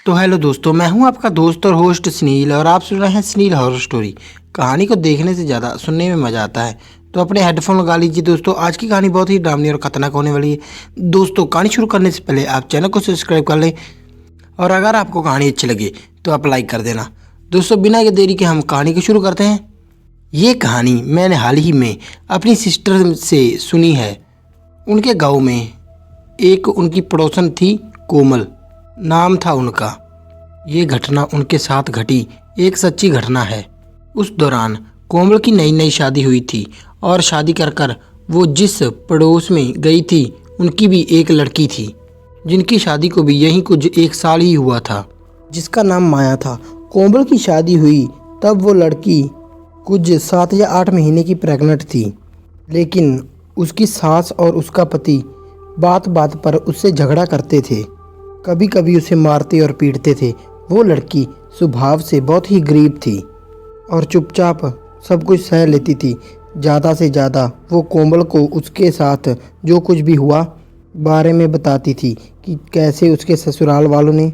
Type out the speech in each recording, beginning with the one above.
तो हेलो दोस्तों, मैं हूं आपका दोस्त और होस्ट सुनील और आप सुन रहे हैं सुनील हॉरर स्टोरी। कहानी को देखने से ज़्यादा सुनने में मज़ा आता है, तो अपने हेडफोन लगा लीजिए दोस्तों। आज की कहानी बहुत ही डरावनी और खतरनाक होने वाली है। दोस्तों, कहानी शुरू करने से पहले आप चैनल को सब्सक्राइब कर लें और अगर आपको कहानी अच्छी लगे तो आप लाइक कर देना। दोस्तों, बिना के देरी के हम कहानी को शुरू करते हैं। ये कहानी मैंने हाल ही में अपनी सिस्टर से सुनी है। उनके गाँव में एक उनकी पड़ोसन थी, कोमल नाम था उनका। ये घटना उनके साथ घटी एक सच्ची घटना है। उस दौरान कोमल की नई नई शादी हुई थी और शादी कर वो जिस पड़ोस में गई थी उनकी भी एक लड़की थी, जिनकी शादी को भी यहीं कुछ एक साल ही हुआ था, जिसका नाम माया था। कोमल की शादी हुई तब वो लड़की कुछ 7 या 8 महीने की प्रेग्नेंट थी, लेकिन उसकी सास और उसका पति बात बात पर उससे झगड़ा करते थे। कभी कभी उसे मारते और पीटते थे। वो लड़की स्वभाव से बहुत ही गरीब थी और चुपचाप सब कुछ सह लेती थी। ज़्यादा से ज़्यादा वो कोमल को उसके साथ जो कुछ भी हुआ बारे में बताती थी कि कैसे उसके ससुराल वालों ने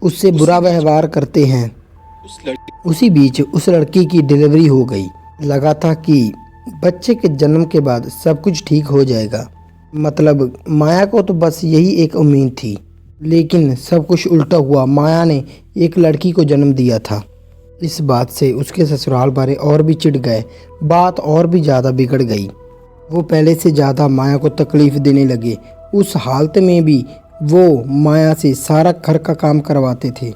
उससे बुरा व्यवहार करते हैं। उसी बीच उस लड़की की डिलीवरी हो गई। लगा था कि बच्चे के जन्म के बाद सब कुछ ठीक हो जाएगा। मतलब माया को तो बस यही एक उम्मीद थी, लेकिन सब कुछ उल्टा हुआ। माया ने एक लड़की को जन्म दिया था। इस बात से उसके ससुराल वाले और भी चिढ़ गए। बात और भी ज़्यादा बिगड़ गई। वो पहले से ज़्यादा माया को तकलीफ़ देने लगे। उस हालत में भी वो माया से सारा घर का काम करवाते थे।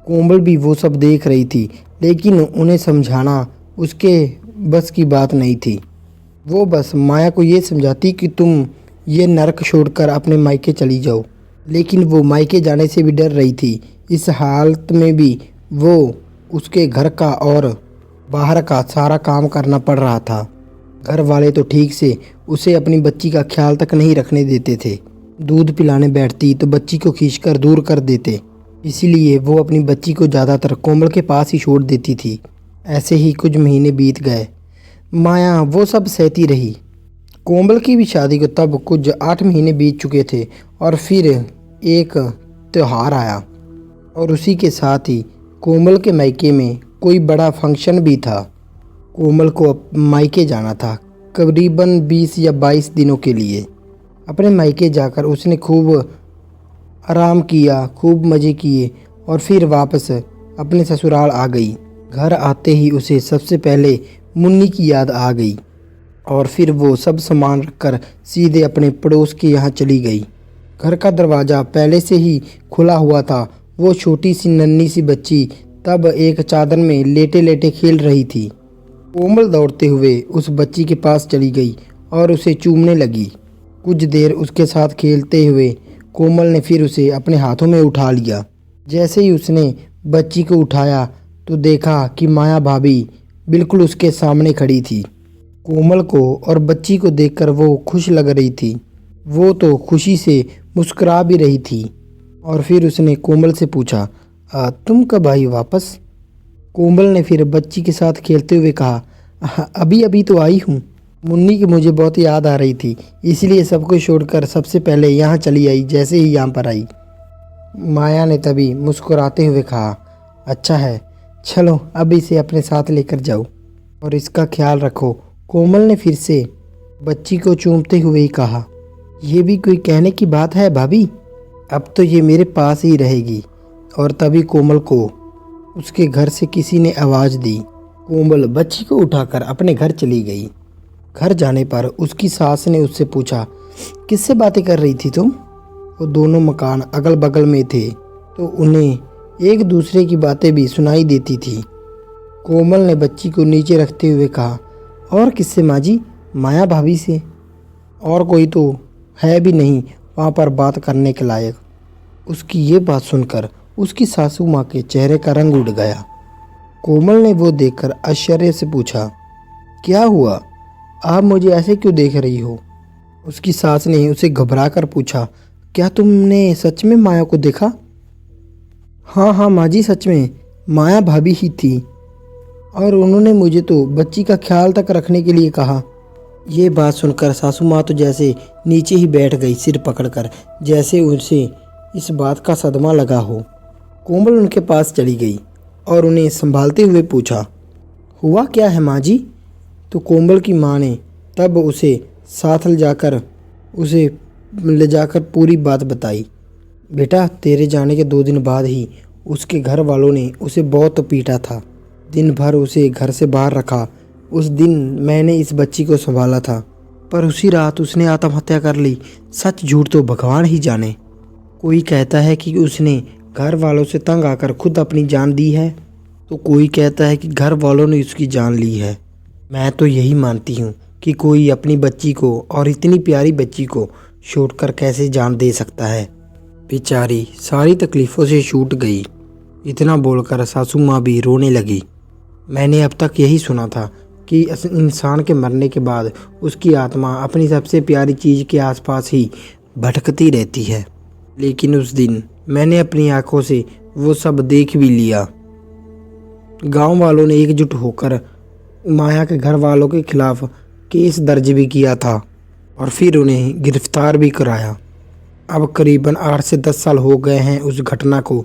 कोमल भी वो सब देख रही थी, लेकिन उन्हें समझाना उसके बस की बात नहीं थी। वो बस माया को ये समझाती कि तुम ये नरक छोड़कर अपने मायके चली जाओ, लेकिन वो मायके जाने से भी डर रही थी। इस हालत में भी वो उसके घर का और बाहर का सारा काम करना पड़ रहा था। घर वाले तो ठीक से उसे अपनी बच्ची का ख्याल तक नहीं रखने देते थे। दूध पिलाने बैठती तो बच्ची को खींचकर दूर कर देते, इसीलिए वो अपनी बच्ची को ज़्यादातर कोमल के पास ही छोड़ देती थी। ऐसे ही कुछ महीने बीत गए। माया वो सब सहती रही। कोमल की भी शादी को तब कुछ 8 महीने बीत चुके थे और फिर एक त्यौहार आया और उसी के साथ ही कोमल के मायके में कोई बड़ा फंक्शन भी था। कोमल को मायके जाना था करीबन 20 या 22 दिनों के लिए। अपने मायके जाकर उसने खूब आराम किया, खूब मज़े किए और फिर वापस अपने ससुराल आ गई। घर आते ही उसे सबसे पहले मुन्नी की याद आ गई और फिर वो सब सामान रखकर सीधे अपने पड़ोस के यहाँ चली गई। घर का दरवाज़ा पहले से ही खुला हुआ था। वो छोटी सी नन्ही सी बच्ची तब एक चादर में लेटे लेटे खेल रही थी। कोमल दौड़ते हुए उस बच्ची के पास चली गई और उसे चूमने लगी। कुछ देर उसके साथ खेलते हुए कोमल ने फिर उसे अपने हाथों में उठा लिया। जैसे ही उसने बच्ची को उठाया तो देखा कि माया भाभी बिल्कुल उसके सामने खड़ी थी। कोमल को और बच्ची को देखकर वो खुश लग रही थी। वो तो खुशी से मुस्कुरा भी रही थी और फिर उसने कोमल से पूछा, तुम कब आई वापस? कोमल ने फिर बच्ची के साथ खेलते हुए कहा, अभी अभी तो आई हूँ। मुन्नी की मुझे बहुत याद आ रही थी, इसलिए सब कुछ छोड़कर सबसे पहले यहाँ चली आई जैसे ही यहाँ पर आई। माया ने तभी मुस्कुराते हुए कहा, अच्छा है, चलो अब इसे अपने साथ लेकर जाओ और इसका ख्याल रखो। कोमल ने फिर से बच्ची को चूमते हुए ही कहा, ये भी कोई कहने की बात है भाभी, अब तो ये मेरे पास ही रहेगी। और तभी कोमल को उसके घर से किसी ने आवाज़ दी। कोमल बच्ची को उठाकर अपने घर चली गई। घर जाने पर उसकी सास ने उससे पूछा, किससे बातें कर रही थी तुम? वो दोनों मकान अगल बगल में थे तो उन्हें एक दूसरे की बातें भी सुनाई देती थी। कोमल ने बच्ची को नीचे रखते हुए कहा, और किससे माँ जी? माया भाभी से। और कोई तो है भी नहीं वहाँ पर बात करने के लायक। उसकी ये बात सुनकर उसकी सासू माँ के चेहरे का रंग उड़ गया। कोमल ने वो देखकर आश्चर्य से पूछा, क्या हुआ? आप मुझे ऐसे क्यों देख रही हो? उसकी सास ने उसे घबरा कर पूछा, क्या तुमने सच में माया को देखा? हाँ हाँ माँ जी, सच में माया भाभी ही थी और उन्होंने मुझे तो बच्ची का ख्याल तक रखने के लिए कहा। ये बात सुनकर सासू माँ तो जैसे नीचे ही बैठ गई सिर पकड़कर, जैसे उसे इस बात का सदमा लगा हो। कोमल उनके पास चली गई और उन्हें संभालते हुए पूछा, हुआ क्या है माँ जी? तो कोमल की माँ ने तब उसे साथ ले जाकर पूरी बात बताई। बेटा, तेरे जाने के 2 दिन बाद ही उसके घर वालों ने उसे बहुत पीटा था। दिन भर उसे घर से बाहर रखा। उस दिन मैंने इस बच्ची को संभाला था, पर उसी रात उसने आत्महत्या कर ली। सच झूठ तो भगवान ही जाने। कोई कहता है कि उसने घर वालों से तंग आकर खुद अपनी जान दी है, तो कोई कहता है कि घर वालों ने उसकी जान ली है। मैं तो यही मानती हूँ कि कोई अपनी बच्ची को, और इतनी प्यारी बच्ची को, छोड़कर कैसे जान दे सकता है। बेचारी सारी तकलीफ़ों से छूट गई। इतना बोलकर सासू माँ भी रोने लगी। मैंने अब तक यही सुना था कि इंसान के मरने के बाद उसकी आत्मा अपनी सबसे प्यारी चीज़ के आसपास ही भटकती रहती है, लेकिन उस दिन मैंने अपनी आंखों से वो सब देख भी लिया। गांव वालों ने एकजुट होकर माया के घर वालों के खिलाफ केस दर्ज भी किया था और फिर उन्हें गिरफ्तार भी कराया। अब करीबन 8 से 10 साल हो गए हैं उस घटना को,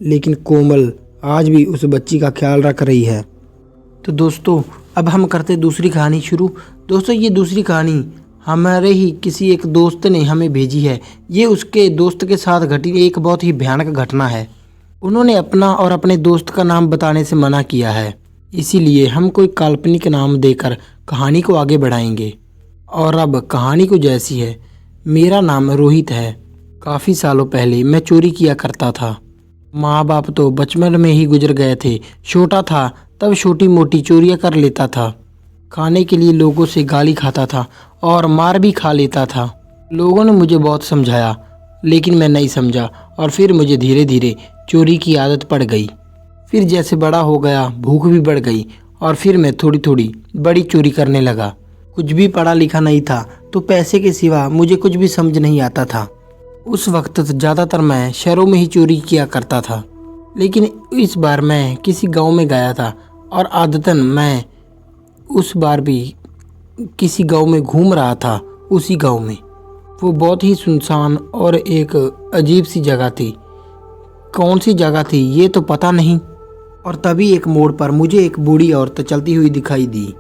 लेकिन कोमल आज भी उस बच्ची का ख्याल रख रही है। तो दोस्तों, अब हम करते दूसरी कहानी शुरू। दोस्तों, ये दूसरी कहानी हमारे ही किसी एक दोस्त ने हमें भेजी है। ये उसके दोस्त के साथ घटी एक बहुत ही भयानक घटना है। उन्होंने अपना और अपने दोस्त का नाम बताने से मना किया है, इसीलिए हम कोई काल्पनिक नाम देकर कहानी को आगे बढ़ाएंगे। और अब कहानी को जैसी है। मेरा नाम रोहित है। काफ़ी सालों पहले मैं चोरी किया करता था। माँ बाप तो बचपन में ही गुजर गए थे। छोटा था तब छोटी मोटी चोरियाँ कर लेता था। खाने के लिए लोगों से गाली खाता था और मार भी खा लेता था। लोगों ने मुझे बहुत समझाया, लेकिन मैं नहीं समझा और फिर मुझे धीरे धीरे चोरी की आदत पड़ गई। फिर जैसे बड़ा हो गया, भूख भी बढ़ गई और फिर मैं थोड़ी थोड़ी बड़ी चोरी करने लगा। कुछ भी पढ़ा लिखा नहीं था, तो पैसे के सिवा मुझे कुछ भी समझ नहीं आता था। उस वक्त ज़्यादातर मैं शहरों में ही चोरी किया करता था, लेकिन इस बार मैं किसी गांव में गया था और आदतन मैं उस बार भी किसी गांव में घूम रहा था। उसी गांव में वो बहुत ही सुनसान और एक अजीब सी जगह थी। कौन सी जगह थी ये तो पता नहीं। और तभी एक मोड़ पर मुझे एक बूढ़ी औरत चलती हुई दिखाई दी।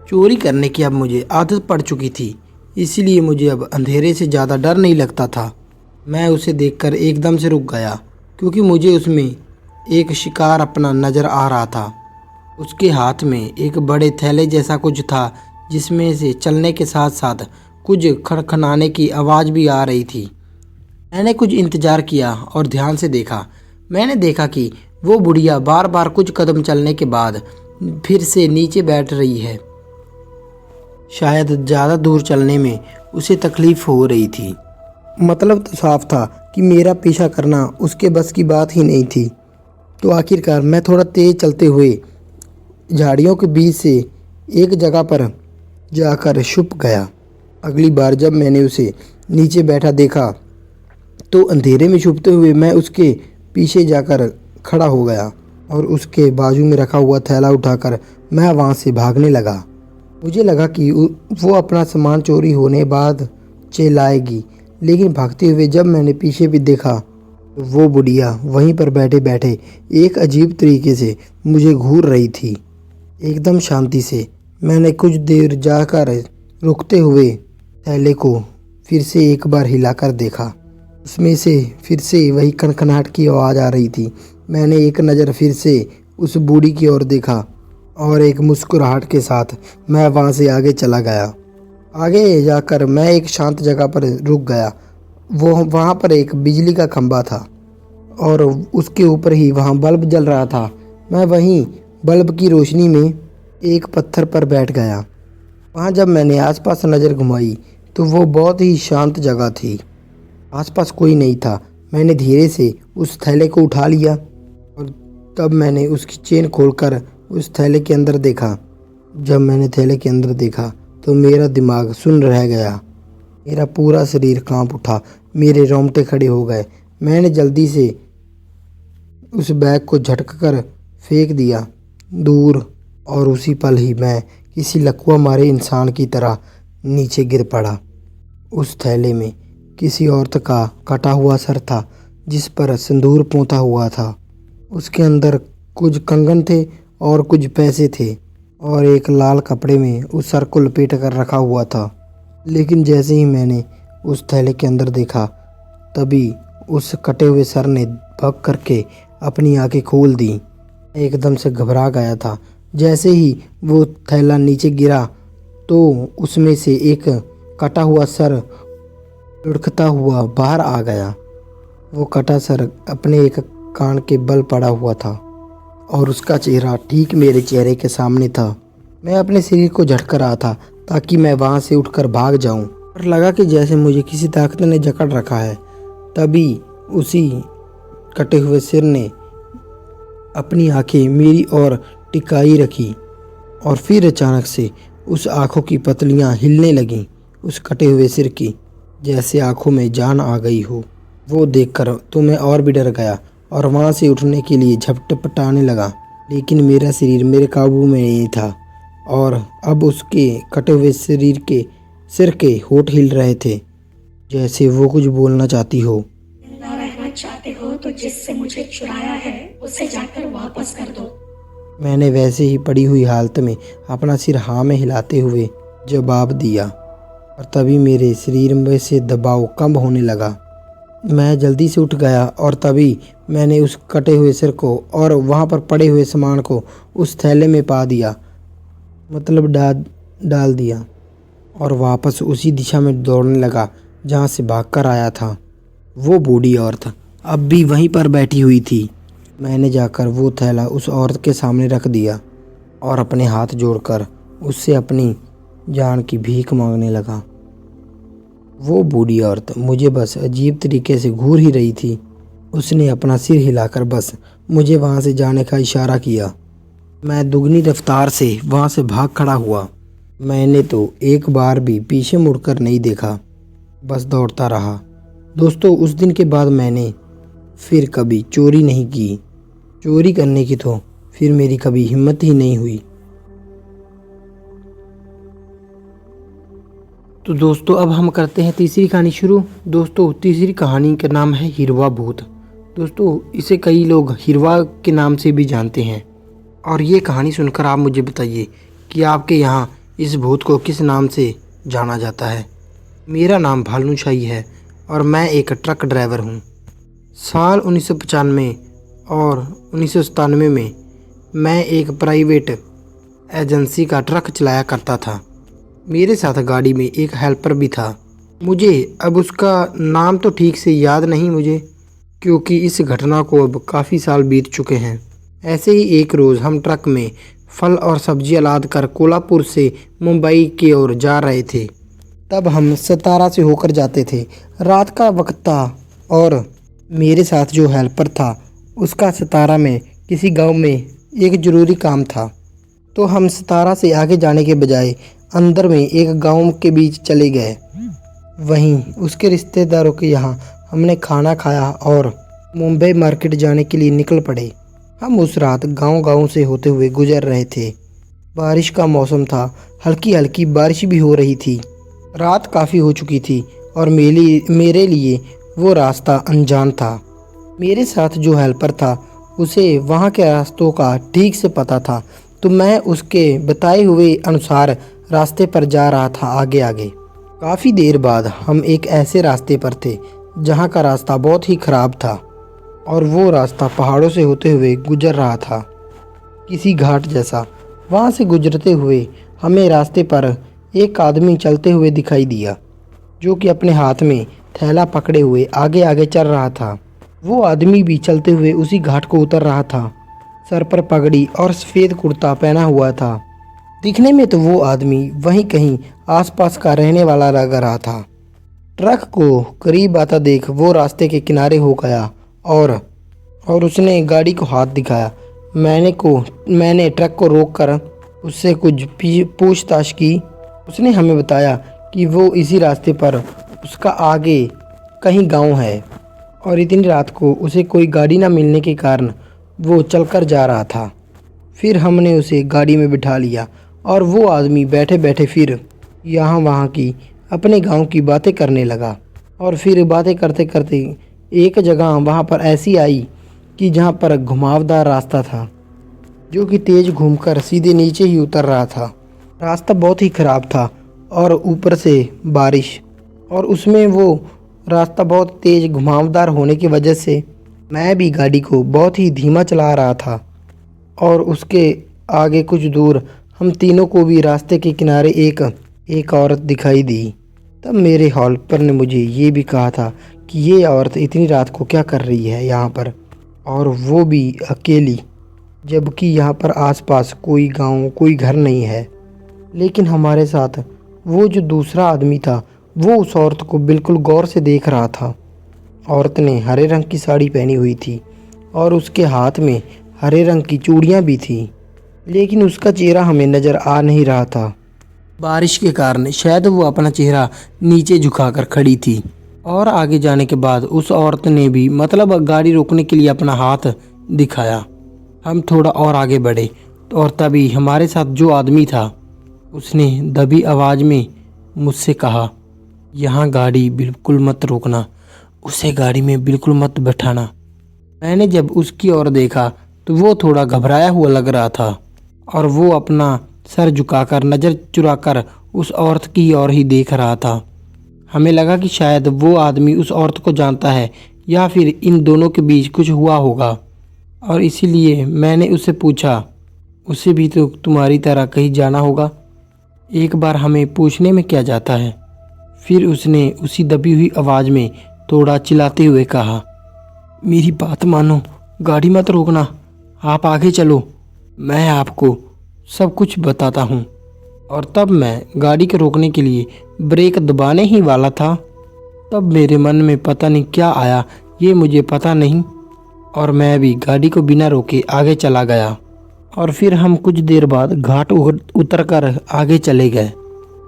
चोरी करने की अब मुझे आदत पड़ चुकी थी, इसलिए मुझे अब अंधेरे से ज़्यादा डर नहीं लगता था। मैं उसे देखकर एकदम से रुक गया, क्योंकि मुझे उसमें एक शिकार अपना नज़र आ रहा था। उसके हाथ में एक बड़े थैले जैसा कुछ था, जिसमें से चलने के साथ साथ कुछ खड़खड़ाने की आवाज़ भी आ रही थी। मैंने कुछ इंतज़ार किया और ध्यान से देखा। मैंने देखा कि वो बुढ़िया बार बार कुछ कदम चलने के बाद फिर से नीचे बैठ रही है। शायद ज़्यादा दूर चलने में उसे तकलीफ़ हो रही थी। मतलब तो साफ था कि मेरा पीछा करना उसके बस की बात ही नहीं थी। तो आखिरकार मैं थोड़ा तेज़ चलते हुए झाड़ियों के बीच से एक जगह पर जाकर छुप गया। अगली बार जब मैंने उसे नीचे बैठा देखा, तो अंधेरे में छुपते हुए मैं उसके पीछे जाकर खड़ा हो गया और उसके बाजू में रखा हुआ थैला उठाकर मैं वहाँ से भागने लगा। मुझे लगा कि वो अपना सामान चोरी होने बाद चिल्लाएगी, लेकिन भागते हुए जब मैंने पीछे भी देखा, तो वो बुढ़िया वहीं पर बैठे बैठे एक अजीब तरीके से मुझे घूर रही थी। एकदम शांति से मैंने कुछ देर जाकर रुकते हुए थैले को फिर से एक बार हिलाकर देखा। उसमें से फिर से वही खनखनाहट की आवाज़ आ रही थी। मैंने एक नज़र फिर से उस बूढ़ी की ओर देखा और एक मुस्कुराहट के साथ मैं वहाँ से आगे चला गया। आगे जाकर मैं एक शांत जगह पर रुक गया। वहाँ पर एक बिजली का खंभा था और उसके ऊपर ही वहाँ बल्ब जल रहा था। मैं वहीं बल्ब की रोशनी में एक पत्थर पर बैठ गया। वहाँ जब मैंने आसपास नज़र घुमाई, तो वो बहुत ही शांत जगह थी। आसपास कोई नहीं था। मैंने धीरे से उस थैले को उठा लिया और तब मैंने उसकी चेन खोलकर उस थैले के अंदर देखा। जब मैंने थैले के अंदर देखा, तो मेरा दिमाग सुन्न रह गया। मेरा पूरा शरीर कांप उठा, मेरे रोंगटे खड़े हो गए। मैंने जल्दी से उस बैग को झटक फेंक दिया दूर और उसी पल ही मैं किसी लकवा मारे इंसान की तरह नीचे गिर पड़ा। उस थैले में किसी औरत का कटा हुआ सर था, जिस पर सिंदूर पोंता हुआ था। उसके अंदर कुछ कंगन थे और कुछ पैसे थे और एक लाल कपड़े में उस सर को लपेट कर रखा हुआ था। लेकिन जैसे ही मैंने उस थैले के अंदर देखा, तभी उस कटे हुए सर ने भग करके अपनी आंखें खोल दी। एकदम से घबरा गया था। जैसे ही वो थैला नीचे गिरा तो उसमें से एक कटा हुआ सर लुढ़कता हुआ बाहर आ गया। वो कटा सर अपने एक कान के बल पड़ा हुआ था और उसका चेहरा ठीक मेरे चेहरे के सामने था। मैं अपने शरीर को झटक रहा था ताकि मैं वहाँ से उठकर भाग जाऊं, और लगा कि जैसे मुझे किसी ताकत ने जकड़ रखा है। तभी उसी कटे हुए सिर ने अपनी आंखें मेरी ओर टिकाई रखी और फिर अचानक से उस आंखों की पतलियां हिलने लगीं उस कटे हुए सिर की, जैसे आंखों में जान आ गई हो। वो देखकर तो मैं और भी डर गया और वहाँ से उठने के लिए झपटपटाने लगा, लेकिन मेरा शरीर मेरे काबू में नहीं था और अब उसके कटे हुए सिर के होंठ हिल रहे थे, जैसे वो कुछ बोलना चाहती हो। जिंदा रहना चाहते हो तो जिससे मुझे चुराया है उसे जाकर वापस कर दो। मैंने वैसे ही पड़ी हुई हालत में अपना सिर हाँ में हिलाते हुए जवाब दिया और तभी मेरे शरीर में से दबाव कम होने लगा। मैं जल्दी से उठ गया और तभी मैंने उस कटे हुए सिर को और वहाँ पर पड़े हुए सामान को उस थैले में पा दिया, मतलब डाल दिया, और वापस उसी दिशा में दौड़ने लगा जहाँ से भागकर आया था। वो बूढ़ी औरत अब भी वहीं पर बैठी हुई थी। मैंने जाकर वो थैला उस औरत के सामने रख दिया और अपने हाथ जोड़कर उससे अपनी जान की भीख मांगने लगा। वो बूढ़ी औरत मुझे बस अजीब तरीके से घूर ही रही थी। उसने अपना सिर हिलाकर बस मुझे वहाँ से जाने का इशारा किया। मैं दुगनी रफ्तार से वहाँ से भाग खड़ा हुआ। मैंने तो एक बार भी पीछे मुड़कर नहीं देखा, बस दौड़ता रहा। दोस्तों, उस दिन के बाद मैंने फिर कभी चोरी नहीं की। चोरी करने की तो फिर मेरी कभी हिम्मत ही नहीं हुई। तो दोस्तों, अब हम करते हैं तीसरी कहानी शुरू। दोस्तों, तीसरी कहानी का नाम है हिरवा भूत। दोस्तों, इसे कई लोग हिरवा के नाम से भी जानते हैं। और ये कहानी सुनकर आप मुझे बताइए कि आपके यहाँ इस भूत को किस नाम से जाना जाता है। मेरा नाम भालू शाही है और मैं एक ट्रक ड्राइवर हूँ। साल 1995 और 1997 में मैं एक प्राइवेट एजेंसी का ट्रक चलाया करता था। मेरे साथ गाड़ी में एक हेल्पर भी था। मुझे अब उसका नाम तो ठीक से याद नहीं मुझे, क्योंकि इस घटना को अब काफ़ी साल बीत चुके हैं। ऐसे ही एक रोज़ हम ट्रक में फल और सब्जियां लाद कर कोल्हापुर से मुंबई की ओर जा रहे थे। तब हम सतारा से होकर जाते थे। रात का वक्त था और मेरे साथ जो हेल्पर था उसका सतारा में किसी गांव में एक ज़रूरी काम था। तो हम सतारा से आगे जाने के बजाय अंदर में एक गांव के बीच चले गए। वहीं उसके रिश्तेदारों के यहाँ हमने खाना खाया और मुंबई मार्केट जाने के लिए निकल पड़े। हम उस रात गांव से होते हुए गुजर रहे थे। बारिश का मौसम था, हल्की हल्की बारिश भी हो रही थी। रात काफ़ी हो चुकी थी और मेरे लिए वो रास्ता अनजान था। मेरे साथ जो हेल्पर था उसे वहाँ के रास्तों का ठीक से पता था, तो मैं उसके बताए हुए अनुसार रास्ते पर जा रहा था आगे आगे। काफ़ी देर बाद हम एक ऐसे रास्ते पर थे जहाँ का रास्ता बहुत ही ख़राब था और वो रास्ता पहाड़ों से होते हुए गुजर रहा था, किसी घाट जैसा। वहाँ से गुजरते हुए हमें रास्ते पर एक आदमी चलते हुए दिखाई दिया, जो कि अपने हाथ में थैला पकड़े हुए आगे आगे चल रहा था। वो आदमी भी चलते हुए उसी घाट को उतर रहा था। सर पर पगड़ी और सफ़ेद कुर्ता पहना हुआ था। दिखने में तो वो आदमी वहीं कहीं आसपास का रहने वाला लग रहा था। ट्रक को करीब आता देख वो रास्ते के किनारे हो गया और उसने गाड़ी को हाथ दिखाया। मैंने ट्रक को रोककर उससे कुछ पूछताछ की। उसने हमें बताया कि वो इसी रास्ते पर उसका आगे कहीं गांव है और इतनी रात को उसे कोई गाड़ी ना मिलने के कारण वो चलकर जा रहा था। फिर हमने उसे गाड़ी में बिठा लिया और वो आदमी बैठे बैठे फिर यहाँ वहाँ की अपने गांव की बातें करने लगा। और फिर बातें करते करते एक जगह वहाँ पर ऐसी आई कि जहाँ पर घुमावदार रास्ता था जो कि तेज घूमकर सीधे नीचे ही उतर रहा था। रास्ता बहुत ही ख़राब था और ऊपर से बारिश, और उसमें वो रास्ता बहुत तेज घुमावदार होने की वजह से मैं भी गाड़ी को बहुत ही धीमा चला रहा था। और उसके आगे कुछ दूर हम तीनों को भी रास्ते के किनारे एक औरत दिखाई दी। तब मेरे हेल्पर ने मुझे ये भी कहा था कि ये औरत इतनी रात को क्या कर रही है यहाँ पर, और वो भी अकेली, जबकि यहाँ पर आसपास कोई गांव कोई घर नहीं है। लेकिन हमारे साथ वो जो दूसरा आदमी था वो उस औरत को बिल्कुल गौर से देख रहा था। औरत ने हरे रंग की साड़ी पहनी हुई थी और उसके हाथ में हरे रंग की चूड़ियाँ भी थी, लेकिन उसका चेहरा हमें नज़र आ नहीं रहा था। बारिश के कारण शायद वो अपना चेहरा नीचे झुकाकर खड़ी थी। और आगे जाने के बाद उस औरत ने भी मतलब गाड़ी रोकने के लिए अपना हाथ दिखाया। हम थोड़ा और आगे बढ़े और तभी हमारे साथ जो आदमी था उसने दबी आवाज़ में मुझसे कहा, यहाँ गाड़ी बिल्कुल मत रोकना, उसे गाड़ी में बिल्कुल मत बैठाना। मैंने जब उसकी ओर देखा तो वो थोड़ा घबराया हुआ लग रहा था और वो अपना सर झुकाकर नज़र चुराकर उस औरत की ओर ही देख रहा था। हमें लगा कि शायद वो आदमी उस औरत को जानता है या फिर इन दोनों के बीच कुछ हुआ होगा, और इसीलिए मैंने उससे पूछा, उसे भी तो तुम्हारी तरह कहीं जाना होगा, एक बार हमें पूछने में क्या जाता है। फिर उसने उसी दबी हुई आवाज़ में थोड़ा चिल्लाते हुए कहा, मेरी बात मानो, गाड़ी मत रोकना, आप आगे चलो, मैं आपको सब कुछ बताता हूँ। और तब मैं गाड़ी को रोकने के लिए ब्रेक दबाने ही वाला था, तब मेरे मन में पता नहीं क्या आया, ये मुझे पता नहीं, और मैं भी गाड़ी को बिना रोके आगे चला गया। और फिर हम कुछ देर बाद घाट उतर कर आगे चले गए।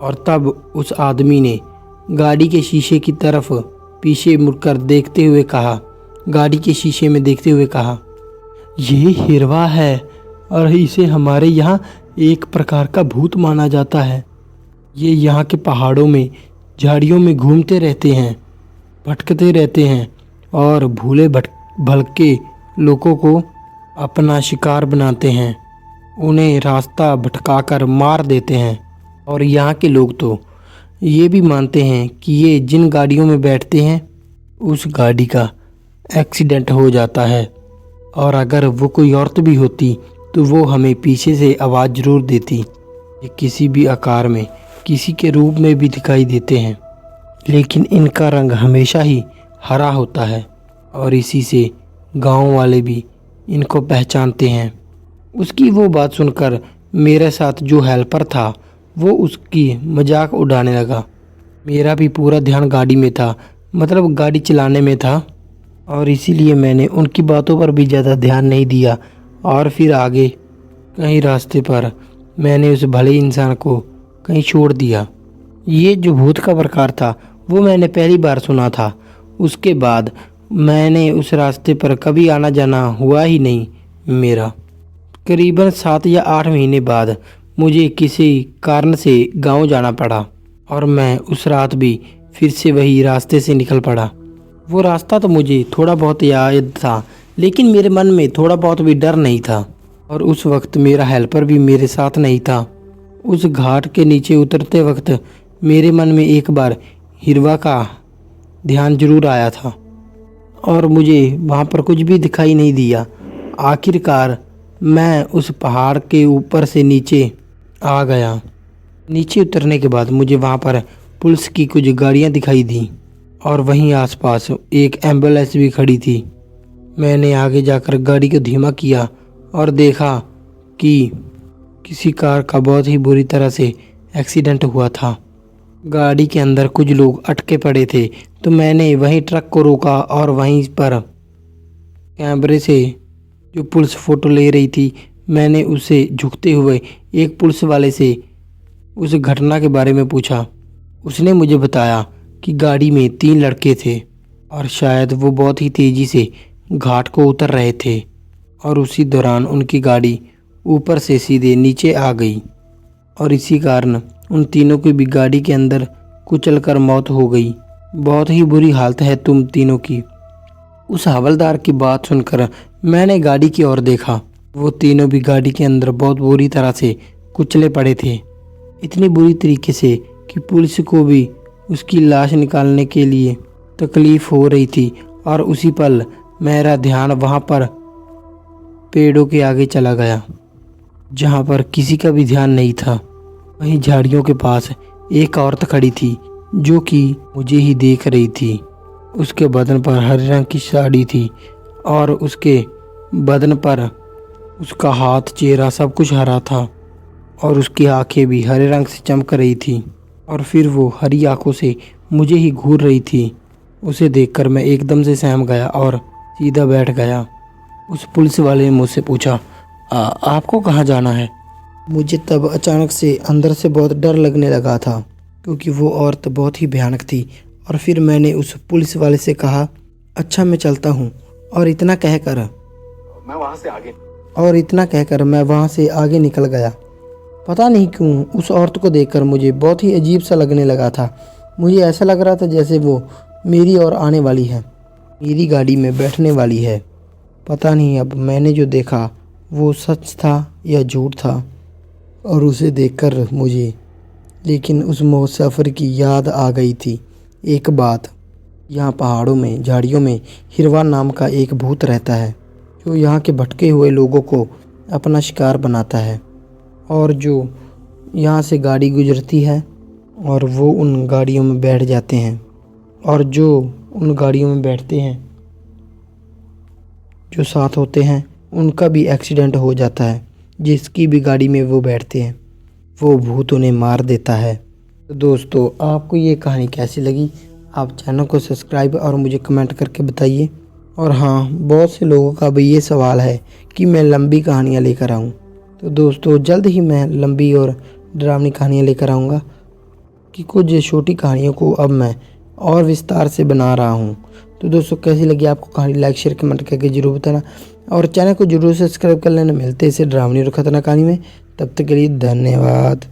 और तब उस आदमी ने गाड़ी के शीशे की तरफ पीछे मुड़कर देखते हुए कहा, गाड़ी के शीशे में देखते हुए कहा, ये हिरवा है और इसे हमारे यहाँ एक प्रकार का भूत माना जाता है। ये यहाँ के पहाड़ों में झाड़ियों में घूमते रहते हैं, भटकते रहते हैं और भूले भटके लोगों को अपना शिकार बनाते हैं, उन्हें रास्ता भटकाकर मार देते हैं। और यहाँ के लोग तो ये भी मानते हैं कि ये जिन गाड़ियों में बैठते हैं उस गाड़ी का एक्सीडेंट हो जाता है, और अगर वो कोई औरत भी होती तो वो हमें पीछे से आवाज़ ज़रूर देती। ये किसी भी आकार में किसी के रूप में भी दिखाई देते हैं, लेकिन इनका रंग हमेशा ही हरा होता है और इसी से गांव वाले भी इनको पहचानते हैं। उसकी वो बात सुनकर मेरे साथ जो हेल्पर था वो उसकी मजाक उड़ाने लगा। मेरा भी पूरा ध्यान गाड़ी में था, मतलब गाड़ी चलाने में था, और इसीलिए मैंने उनकी बातों पर भी ज़्यादा ध्यान नहीं दिया। और फिर आगे कहीं रास्ते पर मैंने उस भले इंसान को कहीं छोड़ दिया। ये जो भूत का प्रकार था वो मैंने पहली बार सुना था। उसके बाद मैंने उस रास्ते पर कभी आना जाना हुआ ही नहीं मेरा। करीबन 7 या 8 महीने बाद मुझे किसी कारण से गांव जाना पड़ा और मैं उस रात भी फिर से वही रास्ते से निकल पड़ा। वो रास्ता तो मुझे थोड़ा बहुत याद था, लेकिन मेरे मन में थोड़ा बहुत भी डर नहीं था। और उस वक्त मेरा हेल्पर भी मेरे साथ नहीं था। उस घाट के नीचे उतरते वक्त मेरे मन में एक बार हिरवा का ध्यान जरूर आया था और मुझे वहाँ पर कुछ भी दिखाई नहीं दिया। आखिरकार मैं उस पहाड़ के ऊपर से नीचे आ गया। नीचे उतरने के बाद मुझे वहाँ पर पुलिस की कुछ गाड़ियाँ दिखाई दी और वहीं आसपास एक एम्बुलेंस भी खड़ी थी। मैंने आगे जाकर गाड़ी को धीमा किया और देखा कि किसी कार का बहुत ही बुरी तरह से एक्सीडेंट हुआ था। गाड़ी के अंदर कुछ लोग अटके पड़े थे, तो मैंने वहीं ट्रक को रोका और वहीं पर कैमरे से जो पुलिस फ़ोटो ले रही थी मैंने उसे झुकते हुए एक पुलिस वाले से उस घटना के बारे में पूछा। उसने मुझे बताया कि गाड़ी में 3 लड़के थे और शायद वो बहुत ही तेज़ी से घाट को उतर रहे थे और उसी दौरान उनकी गाड़ी ऊपर से सीधे नीचे आ गई और इसी कारण उन तीनों की भी गाड़ी के अंदर कुचलकर मौत हो गई। बहुत ही बुरी हालत है तुम तीनों की। उस हवलदार की बात सुनकर मैंने गाड़ी की ओर देखा। वो तीनों भी गाड़ी के अंदर बहुत बुरी तरह से कुचले पड़े थे, इतनी बुरी तरीके से कि पुलिस को भी उसकी लाश निकालने के लिए तकलीफ हो रही थी। और उसी पल मेरा ध्यान वहाँ पर पेड़ों के आगे चला गया जहाँ पर किसी का भी ध्यान नहीं था। वहीं झाड़ियों के पास एक औरत खड़ी थी जो कि मुझे ही देख रही थी। उसके बदन पर हरे रंग की साड़ी थी और उसके बदन पर उसका हाथ, चेहरा सब कुछ हरा था और उसकी आंखें भी हरे रंग से चमक रही थी। और फिर वो हरी आंखों से मुझे ही घूर रही थी। उसे देखकर मैं एकदम से सहम गया और सीधा बैठ गया। उस पुलिस वाले ने मुझसे पूछा, आपको कहाँ जाना है? मुझे तब अचानक से अंदर से बहुत डर लगने लगा था क्योंकि वो औरत बहुत ही भयानक थी। और फिर मैंने उस पुलिस वाले से कहा, अच्छा मैं चलता हूँ। और इतना कहकर मैं वहाँ से आगे निकल गया। पता नहीं क्यों उस औरत को देखकर मुझे बहुत ही अजीब सा लगने लगा था। मुझे ऐसा लग रहा था जैसे वो मेरी ओर आने वाली है, मेरी गाड़ी में बैठने वाली है। पता नहीं अब मैंने जो देखा वो सच था या झूठ था। और उसे देखकर मुझे लेकिन उस मुसाफिर की याद आ गई थी एक बात। यहाँ पहाड़ों में झाड़ियों में हिरवा नाम का एक भूत रहता है जो यहाँ के भटके हुए लोगों को अपना शिकार बनाता है। और जो यहाँ से गाड़ी गुजरती है और वो उन गाड़ियों में बैठ जाते हैं, और जो उन गाड़ियों में बैठते हैं जो साथ होते हैं उनका भी एक्सीडेंट हो जाता है। जिसकी भी गाड़ी में वो बैठते हैं वो भूत उन्हें मार देता है। तो दोस्तों, आपको ये कहानी कैसी लगी? आप चैनल को सब्सक्राइब और मुझे कमेंट करके बताइए। और हाँ, बहुत से लोगों का भी ये सवाल है कि मैं लंबी कहानियाँ लेकर आऊँ। तो दोस्तों, जल्द ही मैं लंबी और डरावनी कहानियाँ लेकर आऊँगा कि कुछ छोटी कहानियों को अब मैं और विस्तार से बना रहा हूँ। तो दोस्तों, कैसी लगी आपको कहानी? लाइक शेयर कमेंट करके जरूर बताना और चैनल को जरूर सब्सक्राइब कर लेना। मिलते हैं इसे डरावनी और खतरनाक कहानी में। तब तक के लिए धन्यवाद।